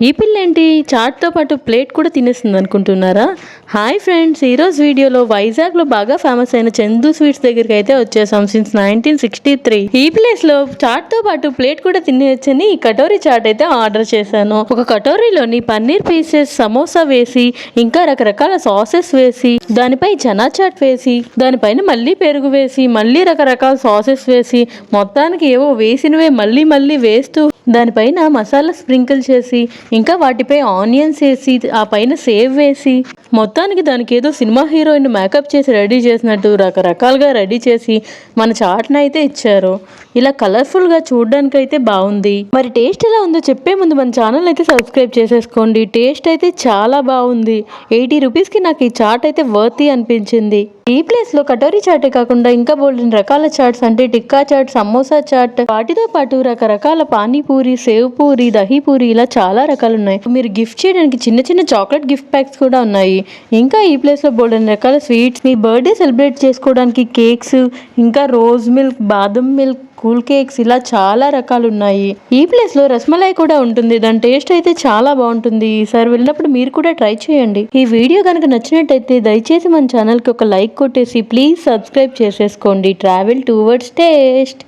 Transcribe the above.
ఈ పిల్లేంటి చాట్తో పాటు ప్లేట్ కూడా తినేస్తుంది అనుకుంటున్నారా? హాయ్ ఫ్రెండ్స్, ఈరోజు వీడియోలో వైజాగ్లో బాగా ఫేమస్ అయిన చందు స్వీట్స్ దగ్గరికి అయితే వచ్చేసాం. సిన్స్ 1963 ఈ ప్లేస్లో చాట్తో పాటు ప్లేట్ కూడా తినేయచ్చని ఈ కటోరీ చాట్ అయితే ఆర్డర్ చేశాను. ఒక కటోరీలోని పన్నీర్ పీసెస్, సమోసా వేసి ఇంకా రకరకాల సాసెస్ వేసి దానిపై చనా చాట్ వేసి దానిపైన మళ్ళీ పెరుగు వేసి మళ్ళీ రకరకాల సాసెస్ వేసి మొత్తానికి ఏవో వేసినవే మళ్ళీ మళ్ళీ వేస్తూ దానిపైన మసాలా స్ప్రింకిల్ చేసి ఇంకా వాటిపై ఆనియన్స్ వేసి ఆ పైన సేవ్ వేసి మొత్తానికి దానికి ఏదో సినిమా హీరోయిన్ మేకప్ చేసి రెడీ చేసినట్టు రకరకాలుగా రెడీ చేసి మన చాట్ని అయితే ఇచ్చారు. ఇలా కలర్ఫుల్గా చూడడానికి అయితే బాగుంది. మరి టేస్ట్ ఎలా ఉందో చెప్పే ముందు మన ఛానల్ అయితే సబ్స్క్రైబ్ చేసేసుకోండి. టేస్ట్ అయితే చాలా బాగుంది. 80 రూపీస్కి నాకు ఈ చాట్ అయితే వర్తీ అనిపించింది. ఈ ప్లేస్లో కటోరీ చాటే కాకుండా ఇంకా బోల్డెన్ రకాల చాట్స్ అంటే టిక్కా చాట్, సమోసా చాట్, వాటితో పాటు రకరకాల పానీపూరి, సేవ్ పూరి, దహీ పూరి ఇలా చాలా రకాలు ఉన్నాయి. మీరు గిఫ్ట్ చేయడానికి చిన్న చిన్న చాక్లెట్ గిఫ్ట్ ప్యాక్స్ కూడా ఉన్నాయి. ఇంకా ఈ ప్లేస్లో బోల్డెన్ రకాల స్వీట్స్, మీ బర్త్డే సెలబ్రేట్ చేసుకోవడానికి కేక్స్, ఇంకా రోజ్ మిల్క్, బాదం మిల్క్, కూల్ కేక్స్ ఇలా చాలా రకాలు ఉన్నాయి. ఈ ప్లేస్లో రసమలై కూడా ఉంటుంది. దాని టేస్ట్ అయితే చాలా బాగుంటుంది. ఈసారి వెళ్ళినప్పుడు మీరు కూడా ట్రై చేయండి. ఈ వీడియో కనుక నచ్చినట్టయితే దయచేసి మన ఛానల్కి ఒక లైక్ కొట్టేసి ప్లీజ్ సబ్స్క్రైబ్ చేసేసుకోండి. Travel towards taste.